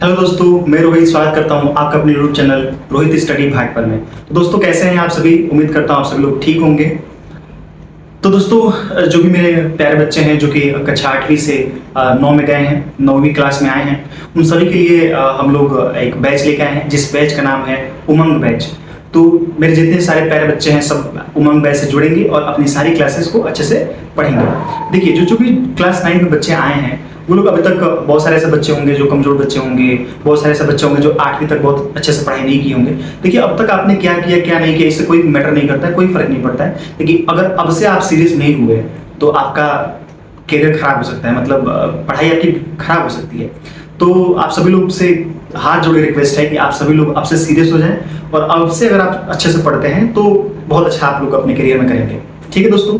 Hello दोस्तों, मैं रोहित स्वागत करता हूं आपका अपने यूट्यूब चैनल रोहित स्टडी भाटपर में। तो दोस्तों कैसे हैं आप सभी? उम्मीद करता हूं आप सभी लोग ठीक होंगे। तो दोस्तों जो भी मेरे प्यारे बच्चे हैं जो कि कक्षा 8वीं से 9 में गए हैं, 9वीं क्लास में आए हैं, उन सभी के लिए हम लोग एक बैच लेके आए हैं जिस बैच का नाम है उमंग बैच। तो मेरे जितने सारे प्यारे बच्चे हैं सब उमंग बैच से जुड़ेंगे और अपनी सारी क्लासेस को अच्छे से पढ़ेंगे। देखिए जो जो भी क्लास 9 में बच्चे आए हैं वो लोग अभी तक बहुत सारे ऐसे बच्चे होंगे जो कमजोर बच्चे होंगे, बहुत सारे ऐसे बच्चे होंगे जो 8वीं तक बहुत अच्छे से पढ़ाई नहीं की होंगे। देखिए अब तक आपने क्या किया क्या नहीं किया इससे कोई मैटर नहीं करता है, कोई फर्क नहीं पड़ता है। लेकिन अगर अब से आप सीरियस नहीं हुए तो आपका करियर खराब हो सकता है, मतलब पढ़ाई आपकी खराब हो सकती है। तो आप सभी लोग से हाथ जोड़े रिक्वेस्ट है कि आप सभी लोग अब से सीरियस हो जाएं और अब से अगर आप अच्छे से पढ़ते हैं तो बहुत अच्छा आप लोग अपने करियर में करेंगे। ठीक है दोस्तों,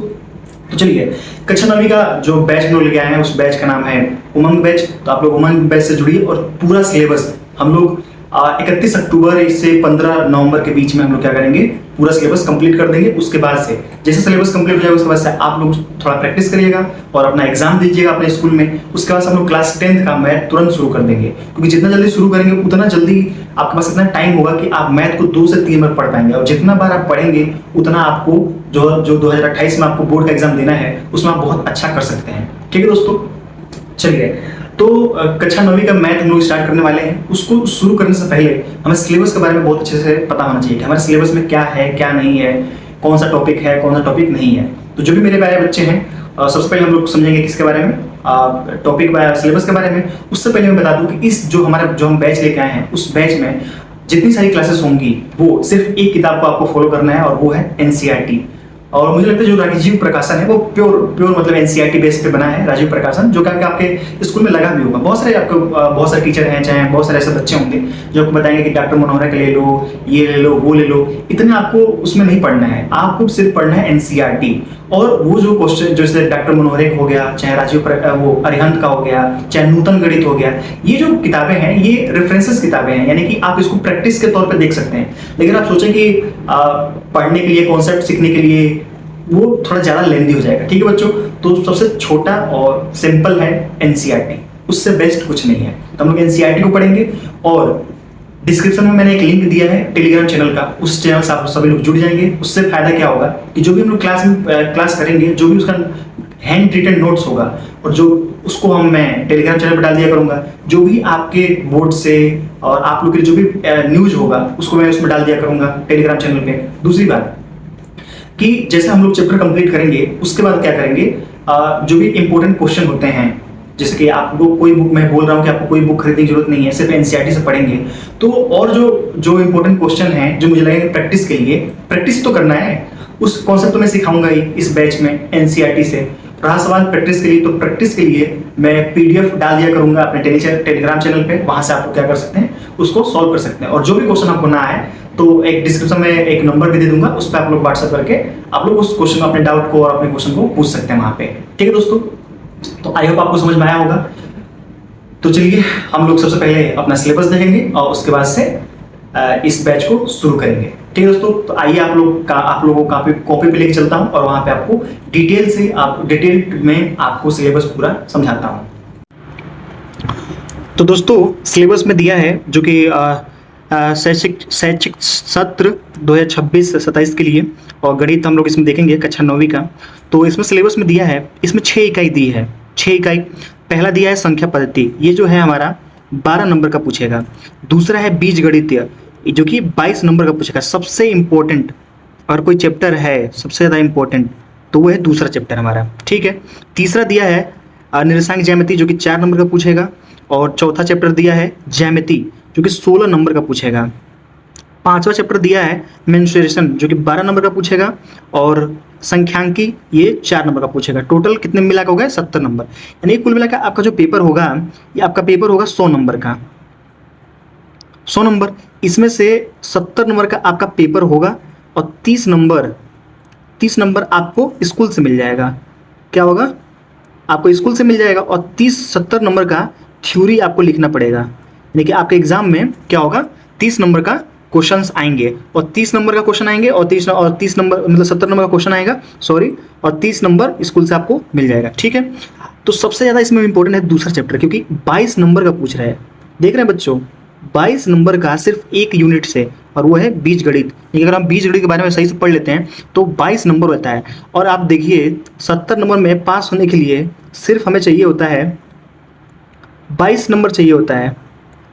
तो चलिए कक्षा 9वीं का जो बैच हम लोग लेके आए हैं उस बैच का नाम है उमंग बैच। तो आप लोग उमंग बैच से जुड़िए और पूरा सिलेबस हम लोग 31 अक्टूबर से 15 नवंबर के बीच में हम लोग क्या करेंगे, पूरा सिलेबस कंप्लीट कर देंगे। उसके बाद से जैसे सिलेबस कंप्लीट हो जाएगा उसके बाद से आप लोग थोड़ा प्रैक्टिस करिएगा और अपना एग्जाम दीजिएगा अपने स्कूल में। उसके बाद से हम लोग क्लास 10th का मैथ तुरंत शुरू कर देंगे, क्योंकि जितना जल्दी शुरू करेंगे उतना जल्दी आपके पास इतना टाइम होगा कि आप मैथ को 2 से 3 बार पढ़ पाएंगे। और जितना बार आप पढ़ेंगे उतना आपको जो 2028 में आपको बोर्ड का एग्जाम देना है उसमें आप बहुत अच्छा कर सकते हैं। ठीक है दोस्तों, चलिए तो कक्षा 9वीं का मैथ हम लोग स्टार्ट करने वाले हैं। उसको शुरू करने से पहले हमें सिलेबस के बारे में बहुत अच्छे से पता होना चाहिए कि हमारे सिलेबस में क्या है क्या नहीं है, कौन सा टॉपिक है कौन सा टॉपिक नहीं है। तो जो भी मेरे प्यारे बच्चे हैं सबसे पहले हम लोग समझेंगे किसके बारे में, टॉपिक सिलेबस के बारे में। उससे पहले मैं बता दूं कि इस जो हम बैच लेके आए हैं उस बैच में जितनी सारी क्लासेस होंगी वो सिर्फ एक किताब को आपको फॉलो करना है और वो है एनसीईआरटी। और मुझे लगता है जो राजीव प्रकाशन है वो प्योर मतलब एनसीईआरटी बेस पे बना है राजीव प्रकाशन, जो कि आपके स्कूल में लगा भी होगा। बहुत सारे टीचर हैं, चाहे बहुत सारे ऐसे बच्चे होंगे जो आपको बताएंगे कि डॉक्टर मनोहरा का ले लो, ये ले लो, वो ले लो। इतने आपको उसमें नहीं पढ़ना है, आपको सिर्फ पढ़ना है एनसीईआरटी। और वो जो क्वेश्चन जैसे डॉक्टर मनोहरे का हो गया, चाहे वो अरिहंत का हो गया, चाहे नूतन गणित हो गया, ये जो किताबें हैं ये रेफरेंसेस किताबें हैं, यानी कि आप इसको प्रैक्टिस के तौर पे देख सकते हैं। लेकिन आप सोचें कि पढ़ने के लिए, कॉन्सेप्ट सीखने के लिए वो थोड़ा ज्यादा लेंदी हो जाएगा। ठीक है बच्चों, तो सबसे छोटा और सिंपल है एनसीईआरटी, उससे बेस्ट कुछ नहीं है। तो हम लोग एनसीईआरटी को पढ़ेंगे और डिस्क्रिप्शन में मैंने एक लिंक दिया है टेलीग्राम चैनल का, उस चैनल से आप सभी लोग जुड़ जाएंगे। उससे फायदा क्या होगा कि जो भी हम लोग क्लास करेंगे, जो भी उसका हैंड रिटन नोट्स होगा और जो उसको मैं टेलीग्राम चैनल पर डाल दिया करूंगा। जो भी आपके बोर्ड से और आप लोग के जो भी न्यूज होगा उसको मैं उसमें डाल दिया करूंगा टेलीग्राम चैनल पे। दूसरी बात कि जैसे हम लोग चैप्टर कंप्लीट करेंगे उसके बाद क्या करेंगे, जो भी इंपॉर्टेंट क्वेश्चन होते हैं, जैसे कि आपको कोई बुक, मैं बोल रहा हूँ कि आपको कोई बुक खरीदने की जरूरत नहीं है, सिर्फ एनसीईआरटी से पढ़ेंगे। तो और जो इंपॉर्टेंट क्वेश्चन है जो मुझे लगेगा प्रैक्टिस के लिए, प्रैक्टिस तो करना है, उस कॉन्सेप्ट तो मैं सिखाऊंगा ही इस बैच में एनसीईआरटी से। रहा सवाल प्रैक्टिस के लिए, तो प्रैक्टिस के लिए मैं पीडीएफ डाल दिया करूंगा अपने टेलीग्राम चैनल पे, वहां से आप क्या कर सकते हैं उसको सॉल्व कर सकते हैं। और जो भी क्वेश्चन आपको ना आए तो एक डिस्क्रिप्शन में एक नंबर भी दे दूंगा, उस पर आप लोग व्हाट्सएप करके आप लोग उस क्वेश्चन को, अपने डाउट को और अपने क्वेश्चन को पूछ सकते हैं वहां पे। ठीक है दोस्तों, तो आई होप आपको समझ में आया होगा। तो चलिए हम लोग सबसे पहले अपना सिलेबस देखेंगे और उसके बाद से इस बैच को शुरू करेंगे। ठीक है दोस्तों, तो आइए आप लोगों को कॉपी पे लेके चलता हूं और वहां पे आपको डिटेल में आपको सिलेबस पूरा समझाता हूं। तो दोस्तों सिलेबस में दिया है जो कि शैक्षिक सत्र 2026-27 के लिए, और गणित हम लोग इसमें देखेंगे कक्षा 9वीं का। तो इसमें सिलेबस में दिया है, इसमें 6 इकाई दी है, 6 इकाई। पहला दिया है संख्या पद्धति, ये जो है हमारा 12 नंबर का पूछेगा। दूसरा है बीज गणितीय जो कि 22 नंबर का पूछेगा। सबसे इम्पोर्टेंट और कोई चैप्टर है सबसे ज़्यादा इम्पोर्टेंट तो वो है दूसरा चैप्टर हमारा। ठीक है, तीसरा दिया है निर्देशांक ज्यामिति जो कि 4 नंबर का पूछेगा। और चौथा चैप्टर दिया है ज्यामिति जो कि 16 नंबर का पूछेगा। पांचवा चैप्टर दिया है मेंसुरेशन जो कि 12 नंबर का पूछेगा। और संख्यांकी ये 4 नंबर का पूछेगा। टोटल कितने मिला के हो गए 70 नंबर, यानी कुल मिलाकर आपका जो पेपर होगा ये आपका पेपर होगा 100 नंबर का, 100 नंबर। इसमें से 70 नंबर का आपका पेपर होगा और 30 नंबर आपको स्कूल से मिल जाएगा। क्या होगा, आपको स्कूल से मिल जाएगा। और 70 नंबर का थ्योरी आपको लिखना पड़ेगा, यानी कि आपके एग्जाम में क्या होगा 30 नंबर का क्वेश्चंस आएंगे और 30 नंबर का क्वेश्चन आएंगे और 30 नंबर मतलब 70 नंबर का क्वेश्चन आएगा सॉरी, और 30 नंबर स्कूल से आपको मिल जाएगा। ठीक है, तो सबसे ज़्यादा इसमें इंपॉर्टेंट है दूसरा चैप्टर, क्योंकि 22 नंबर का पूछ रहा है। देख रहे हैं बच्चों, 22 नंबर का सिर्फ एक यूनिट से, और वो है बीजगणित। अगर हम बीजगणित के बारे में सही से पढ़ लेते हैं तो 22 नंबर होता है। और आप देखिए 70 नंबर में पास होने के लिए सिर्फ हमें चाहिए होता है 22 नंबर चाहिए होता है,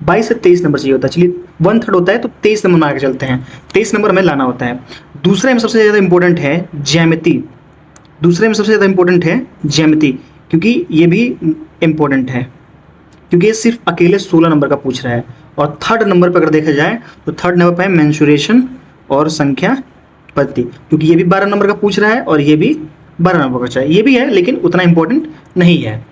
22 से 23 नंबर चाहिए होता है। चलिए 1/3 होता है तो 23 नंबर में आगे चलते हैं, 23 नंबर हमें लाना होता है। दूसरे में सबसे ज़्यादा इंपॉर्टेंट है ज्यामिति, दूसरे में सबसे ज़्यादा इंपॉर्टेंट है ज्यामिति, क्योंकि ये भी इम्पोर्टेंट है, क्योंकि ये सिर्फ अकेले 16 नंबर का पूछ रहा है। और थर्ड नंबर पर अगर देखा जाए तो थर्ड नंबर पर है मेंसुरेशन और संख्या पद्धति, क्योंकि ये भी 12 नंबर का पूछ रहा है और ये भी 12 नंबर का पूछ रहा है। ये भी है लेकिन उतना इंपॉर्टेंट नहीं है।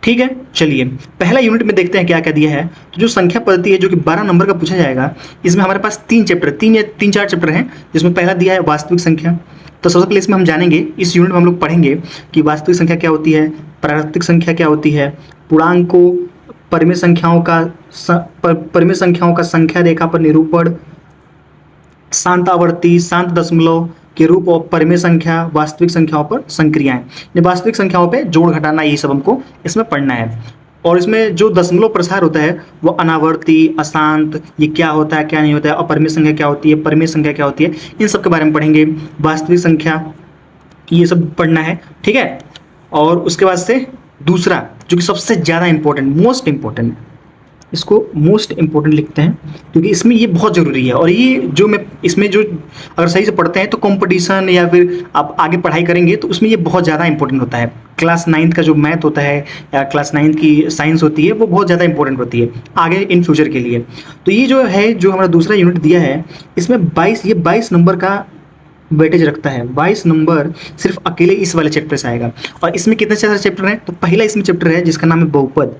ठीक है, चलिए पहला यूनिट में देखते हैं क्या क्या दिया है। तो जो संख्या पद्धति है जो कि 12 नंबर का पूछा जाएगा, इसमें हमारे पास 3 चैप्टर, 3-4 चैप्टर हैं, जिसमें पहला दिया है वास्तविक संख्या। तो सबसे पहले इसमें हम जानेंगे, इस यूनिट में हम लोग पढ़ेंगे कि वास्तविक संख्या क्या होती है, प्राकृतिक संख्या क्या होती है, पूर्णांकों, परिमेय संख्याओं का संख्या रेखा पर निरूपण, शांतावर्ती, शांत दशमलव के रूप और परिमेय संख्या, वास्तविक संख्याओं पर संक्रियाएं। ये वास्तविक संख्याओं पे जोड़ घटाना, ये सब हमको इसमें पढ़ना है। और इसमें जो दशमलव प्रसार होता है वो अनावर्ती, अशांत, ये क्या होता है क्या नहीं होता है, अपरिमेय संख्या क्या होती है, परिमेय संख्या क्या होती है, इन सब के बारे में पढ़ेंगे। वास्तविक संख्या ये सब पढ़ना है, ठीक है। और उसके बाद से दूसरा जो कि सबसे ज़्यादा इंपॉर्टेंट, मोस्ट इंपॉर्टेंट, इसको मोस्ट इंपॉर्टेंट लिखते हैं क्योंकि इसमें ये बहुत ज़रूरी है। और ये जो मैं इसमें जो अगर सही से पढ़ते हैं तो कंपटीशन या फिर आप आगे पढ़ाई करेंगे तो उसमें ये बहुत ज़्यादा इंपॉर्टेंट होता है। क्लास 9th का जो मैथ होता है या क्लास 9th की साइंस होती है वो बहुत ज़्यादा इंपॉर्टेंट होती है आगे इन फ्यूचर के लिए। तो ये जो है, जो हमारा दूसरा यूनिट दिया है, इसमें 22 नंबर का वेटेज रखता है। 22 नंबर सिर्फ अकेले इस वाले चैप्टर से आएगा। और इसमें कितने सारे चैप्टर हैं, तो पहला इसमें चैप्टर है जिसका नाम है बहुपद।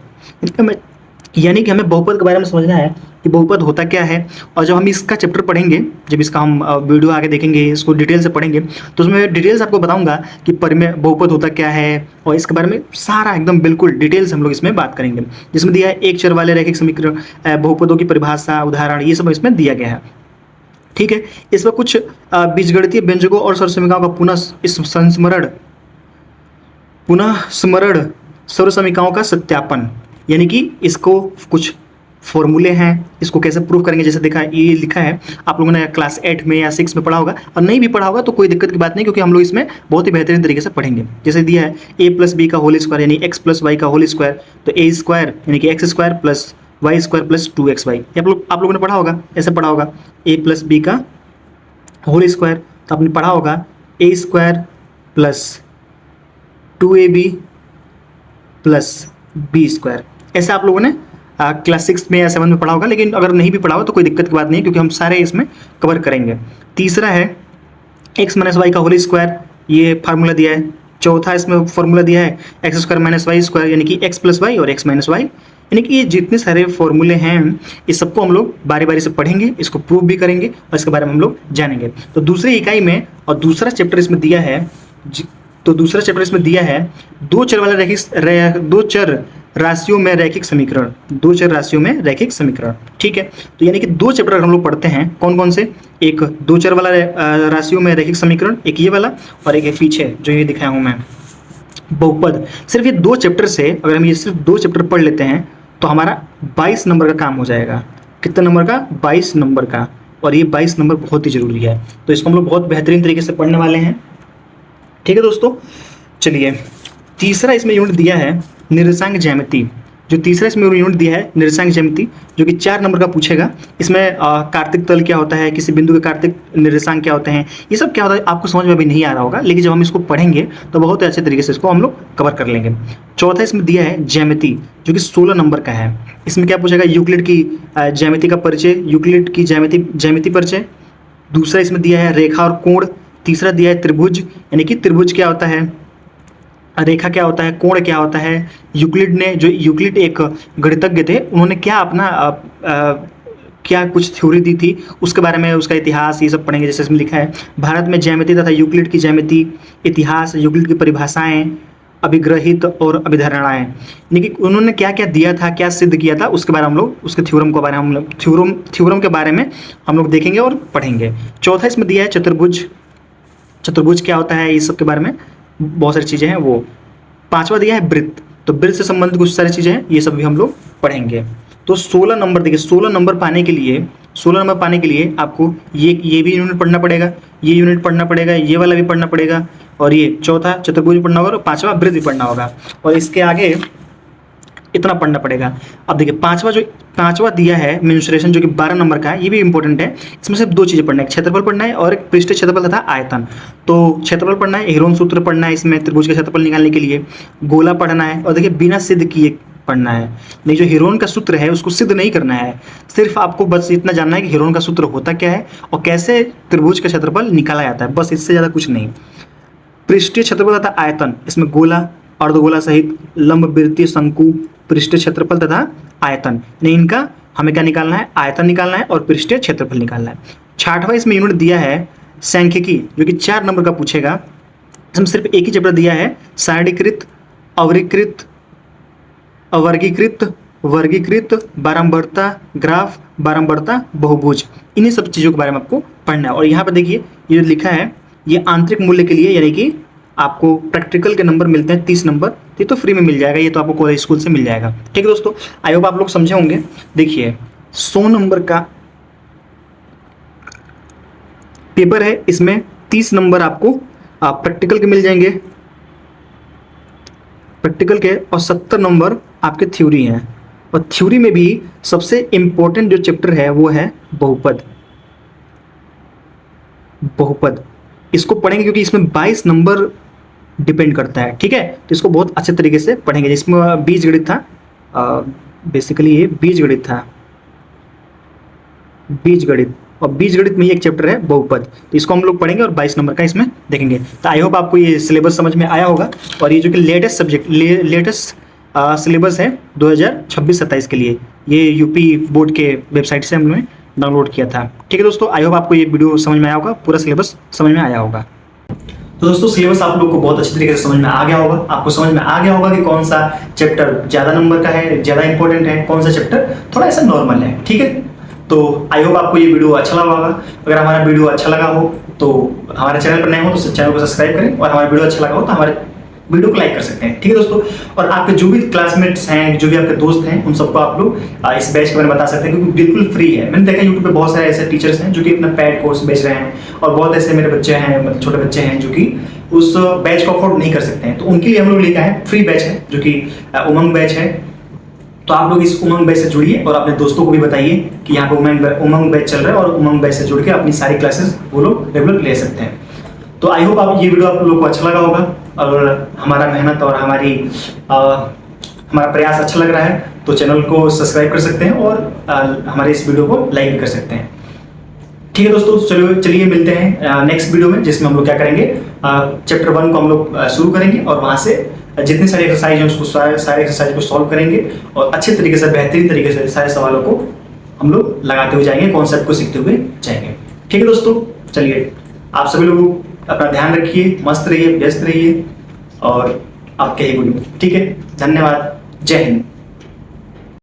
यानी कि हमें बहुपद के बारे में समझना है कि बहुपद होता क्या है। और जब हम इसका चैप्टर पढ़ेंगे, जब इसका हम वीडियो आगे देखेंगे, इसको डिटेल से पढ़ेंगे, तो उसमें डिटेल्स आपको बताऊंगा कि परिमेय बहुपद होता क्या है, और इसके बारे में सारा एकदम बिल्कुल डिटेल्स हम लोग इसमें बात करेंगे। जिसमें दिया है एक चर वाले रैखिक समीकरण, बहुपदों की परिभाषा, उदाहरण, ये सब इसमें दिया गया है। ठीक है, इसमें कुछ बीजगणितीय व्यंजकों और सर्वसमीकाओं का पुनः स्मरण, सर्वसमीकाओं का सत्यापन, यानी कि इसको कुछ फॉर्मूले हैं, इसको कैसे प्रूव करेंगे। जैसे देखा, ये लिखा है, आप लोगों ने क्लास 8 में या 6 में पढ़ा होगा, और नहीं भी पढ़ा होगा तो कोई दिक्कत की बात नहीं, क्योंकि हम लोग इसमें बहुत ही बेहतरीन तरीके से पढ़ेंगे। जैसे दिया है a+b का होल स्क्वायर यानी x + y का होल स्क्वायर, तो a स्क्वायर यानी कि x square plus y square plus 2xy, आप लोगों ने पढ़ा होगा, ऐसे पढ़ा होगा। a+b का होल स्क्वायर, तो आपने पढ़ा होगा a square plus 2ab plus b square. ऐसे आप लोगों ने क्लास 6 में या 7 में पढ़ा होगा, लेकिन अगर नहीं भी पढ़ा हो तो कोई दिक्कत की बात नहीं है, क्योंकि हम सारे इसमें कवर करेंगे। तीसरा है x - y का होल स्क्वायर, ये फार्मूला दिया है। चौथा इसमें फार्मूला दिया है x² - y स्क्वायर, यानी कि x + y और x - y, यानी कि ये जितने सारे फॉर्मूले हैं इस सबको हम लोग बारी बारी से पढ़ेंगे, इसको प्रूव भी करेंगे और इसके बारे में हम लोग जानेंगे। तो दूसरी इकाई में और दूसरा चैप्टर इसमें दिया है, दो चर राशियों में रैखिक समीकरण, दो चर राशियों में रैखिक समीकरण। ठीक है, तो यानी कि 2 चैप्टर हम लोग पढ़ते हैं। कौन कौन से, एक 2 चर वाला राशियों में रैखिक समीकरण, एक ये वाला, और एक पीछे जो ये दिखाया हूँ मैं बहुपद। सिर्फ ये 2 चैप्टर से अगर हम ये सिर्फ 2 चैप्टर पढ़ लेते हैं तो हमारा 22 नंबर का काम हो जाएगा। कितने नंबर का, 22 नंबर का। और ये 22 नंबर बहुत ही जरूरी है, तो इसको हम लोग बहुत बेहतरीन तरीके से पढ़ने वाले हैं। ठीक है दोस्तों, चलिए तीसरा इसमें यूनिट दिया है निर्देशांक ज्यामिति। जो तीसरा इसमें यूनिट दिया है निर्देशांक ज्यामिति, जो कि 4 नंबर का पूछेगा। इसमें कार्तिक तल क्या होता है, किसी बिंदु के कार्तिक निर्देशांक क्या होते हैं, ये सब क्या होता है आपको समझ में अभी नहीं आ रहा होगा, लेकिन जब हम इसको पढ़ेंगे तो बहुत अच्छे तरीके से इसको हम लोग कवर कर लेंगे। चौथा इसमें दिया है ज्यामिति, जो कि 16 नंबर का है। इसमें क्या पूछेगा, यूक्लिड की ज्यामिति का परिचय, यूक्लिड की ज्यामिति परिचय। दूसरा इसमें दिया है रेखा और कोण। तीसरा दिया है त्रिभुज, यानी कि त्रिभुज क्या होता है, रेखा क्या होता है, कोण क्या होता है। यूक्लिड एक गणितज्ञ थे, उन्होंने क्या अपना क्या कुछ थ्योरी दी थी, उसके बारे में, उसका इतिहास, ये सब पढ़ेंगे। जैसे इसमें लिखा है भारत में ज्यामिति तथा यूक्लिड की ज्यामिति, इतिहास, यूक्लिड की परिभाषाएं, अभिग्रहित और अभिधारणाएं, यानी कि उन्होंने क्या क्या दिया था, क्या सिद्ध किया था, उसके बारे में हम लोग, उसके थ्योरम के बारे में हम लोग थ्योरम के बारे में हम लोग देखेंगे और पढ़ेंगे। चौथा इसमें दिया है चतुर्भुज क्या होता है, इस सब के बारे में बहुत सारी चीज़ें हैं वो। 5वां दिया है वृत्त, तो वृत्त से संबंधित कुछ सारी चीज़ें हैं, ये सब भी हम लोग पढ़ेंगे। तो 16 नंबर देखिए, 16 नंबर पाने के लिए आपको ये भी यूनिट पढ़ना पड़ेगा, ये यूनिट पढ़ना पड़ेगा, ये वाला भी पढ़ना पड़ेगा, और ये चौथा चतुर्भुज भी पढ़ना होगा, और पांचवा वृत्त भी पढ़ना होगा, और इसके आगे इतना पढ़ना पड़ेगा। अब देखिए पांचवा दिया है मेंसुरेशन, जो कि 12 नंबर का है, ये भी इंपॉर्टेंट है। इसमें सिर्फ 2 चीज़ें पढ़ना है, एक क्षेत्रफल पढ़ना है और एक पृष्ठीय क्षेत्रफल तथा आयतन। तो क्षेत्रफल पढ़ना है, हेरोन सूत्र पढ़ना है इसमें त्रिभुज का क्षेत्रफल निकालने के लिए, गोला पढ़ना है, और देखिए बिना सिद्ध किए पढ़ना है। नहीं, जो हेरोन का सूत्र है उसको सिद्ध नहीं करना है, सिर्फ आपको बस इतना जानना है कि हेरोन का सूत्र होता क्या है और कैसे त्रिभुज का क्षेत्रफल निकाला जाता है, बस इससे ज़्यादा कुछ नहीं। पृष्ठीय क्षेत्रफल तथा आयतन, इसमें गोला, अर्धगोला सहित लंब, वृत्तीय, शंकु, पृष्ठीय क्षेत्रफल तथा आयतन, नहीं इनका हमें क्या निकालना है, आयतन निकालना है और पृष्ठीय क्षेत्रफल निकालना है। 6वां इसमें यूनिट दिया है सांख्यिकी, जो कि 4 नंबर का पूछेगा। इसमें सिर्फ एक ही चैप्टर दिया है, सारणीकृत, अवरीकृत, अवर्गीकृत, वर्गीकृत, बारंबारता ग्राफ, बारंबारता बहुभुज, इन्हीं सब चीज़ों के बारे में आपको पढ़ना है। और यहाँ पर देखिए ये जो लिखा है, ये आंतरिक मूल्य के लिए, यानी कि आपको प्रैक्टिकल के नंबर मिलते हैं 30 नंबर, ये तो फ्री में मिल जाएगा, ये तो आपको कॉलेज स्कूल से मिल जाएगा। ठीक है दोस्तों, आई होप आप लोग समझे होंगे। देखिए 100 नंबर का पेपर है, इसमें 30 नंबर आपको प्रैक्टिकल के मिल जाएंगे, प्रैक्टिकल के, और 70 नंबर आपके थ्योरी हैं। और थ्योरी में भी सबसे इंपॉर्टेंट जो चैप्टर है वो है बहुपद। बहुपद इसको पढ़ेंगे क्योंकि इसमें 22 नंबर डिपेंड करता है। ठीक है, तो इसको बहुत अच्छे तरीके से पढ़ेंगे। जिसमें बीजगणित था, बेसिकली ये बीजगणित था, बीजगणित, और बीजगणित में ही एक चैप्टर है बहुपद, तो इसको हम लोग पढ़ेंगे और 22 नंबर का इसमें देखेंगे। तो आई होप आपको ये सिलेबस समझ में आया होगा। और ये जो कि लेटेस्ट सब्जेक्ट, लेटेस्ट सिलेबस है 2026-27 के लिए, ये यूपी बोर्ड के वेबसाइट से हमने डाउनलोड किया था। ठीक है दोस्तों, आई होप आपको ये वीडियो समझ में आया होगा, पूरा सिलेबस समझ में आया होगा। तो दोस्तों सिलेबस आप लोग को बहुत अच्छी तरीके से समझ में आ गया होगा। आपको समझ में आ गया होगा कि कौन सा चैप्टर ज़्यादा नंबर का है, ज़्यादा इंपॉर्टेंट है, कौन सा चैप्टर थोड़ा ऐसा नॉर्मल है। ठीक है, तो आई होप आपको ये वीडियो अच्छा लगा होगा। अगर हमारा वीडियो अच्छा लगा हो तो हमारे चैनल पर नए हो तो चैनल को सब्सक्राइब करें, और हमारा वीडियो अच्छा लगा हो तो हमारे वीडियो को लाइक कर सकते हैं। ठीक है दोस्तों, और आपके जो भी क्लासमेट्स हैं, जो भी आपके दोस्त हैं, उन सबको आप लोग इस बैच के बारे में बता सकते हैं, क्योंकि बिल्कुल फ्री है। मैंने देखा यूट्यूब पे बहुत सारे ऐसे टीचर्स हैं जो कि अपना पेड कोर्स बेच रहे हैं, और बहुत ऐसे मेरे बच्चे हैं, मतलब छोटे बच्चे हैं, जो कि उस बैच को अफोर्ड नहीं कर सकते हैं। तो उनके लिए हम लोग लेकर आए फ्री बैच है, जो कि उमंग बैच है। तो आप लोग इस उमंग बैच से जुड़िए और अपने दोस्तों को भी बताइए कि यहाँ पे उमंग बैच चल रहा है, और उमंग बैच से जुड़ के अपनी सारी क्लासेस वो लोग रेगुलर ले सकते हैं। तो आई होप आप ये वीडियो आप लोगों को अच्छा लगा होगा, और हमारा मेहनत और हमारा प्रयास अच्छा लग रहा है तो चैनल को सब्सक्राइब कर सकते हैं, और हमारे इस वीडियो को लाइक भी कर सकते हैं। ठीक है दोस्तों, चलिए मिलते हैं नेक्स्ट वीडियो में, जिसमें हम लोग क्या करेंगे, चैप्टर 1 को हम लोग शुरू करेंगे, और वहाँ से जितने सारे एक्सरसाइज हैं उसको सारे एक्सरसाइज को सॉल्व करेंगे, और अच्छे तरीके से, बेहतरीन तरीके से सारे सवालों को हम लोग लगाते हुए जाएंगे, कॉन्सेप्ट को सीखते हुए जाएंगे। ठीक है दोस्तों, चलिए आप सभी लोग अपना ध्यान रखिए, मस्त रहिए, व्यस्त रहिए, और आपके ही गुरु। ठीक है, धन्यवाद, जय हिंद।